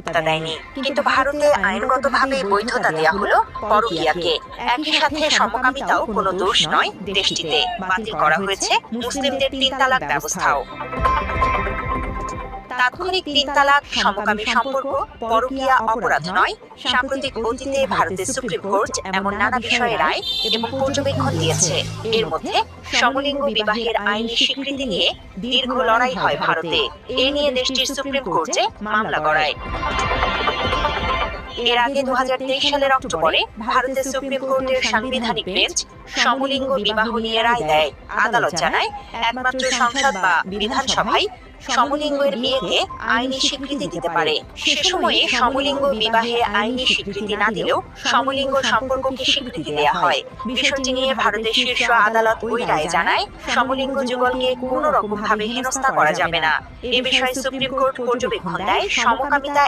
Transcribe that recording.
নিরাপত্তা দেয়নি, কিন্তু ভারতে আইনগতভাবে বৈধতা দেয়া হলো পরকীয়াকে। একই সাথে সমকামিতাও কোনো দোষ নয় দেশটিতে। বাতিল করা হয়েছে মুসলিমদের ৩ তালাক ব্যবস্থাও। তাৎক্ষণিক ৩ তালাক, সমকামী সম্পর্ক, পরকীয়া অপরাধ নয়। সাম্প্রতিক অতীতে ভারতের সুপ্রিম কোর্ট এমন নানা বিষয়ে রায় এবং পর্যবেক্ষণ দিয়েছে। এর মধ্যে সমলিঙ্গ বিবাহের আইনি স্বীকৃতি নিয়ে দীর্ঘ লড়াই হয় ভারতে। এ নিয়ে দেশটির সুপ্রিম কোর্টে মামলা গড়ায়। এর আগে ২০২৩ সালের অক্টোবরে ভারতের সুপ্রিম কোর্টের সাংবিধানিক বেঞ্চ সমলিঙ্গ বিবাহ নিয়ে রায় দেয়। আদালত জানায়, একমাত্র সংসদ বা বিধানসভায় সমলিঙ্গের বিয়েকে আইনি স্বীকৃতি দিতে পারে। সে সময়ে সমলিঙ্গ বিবাহে আইনি স্বীকৃতি না দিলেও সমলিঙ্গ সম্পর্ককে স্বীকৃতি দেয়া হয়। বিষয়টি নিয়ে ভারতের শীর্ষ আদালত ওই রায়ে জানায়, সমলিঙ্গ যুগলকে কোনো রকমভাবে হেনস্থা করা যাবে না। এ বিষয়ে সুপ্রিম কোর্ট পর্যবেক্ষণ দেয়, সমকামিতা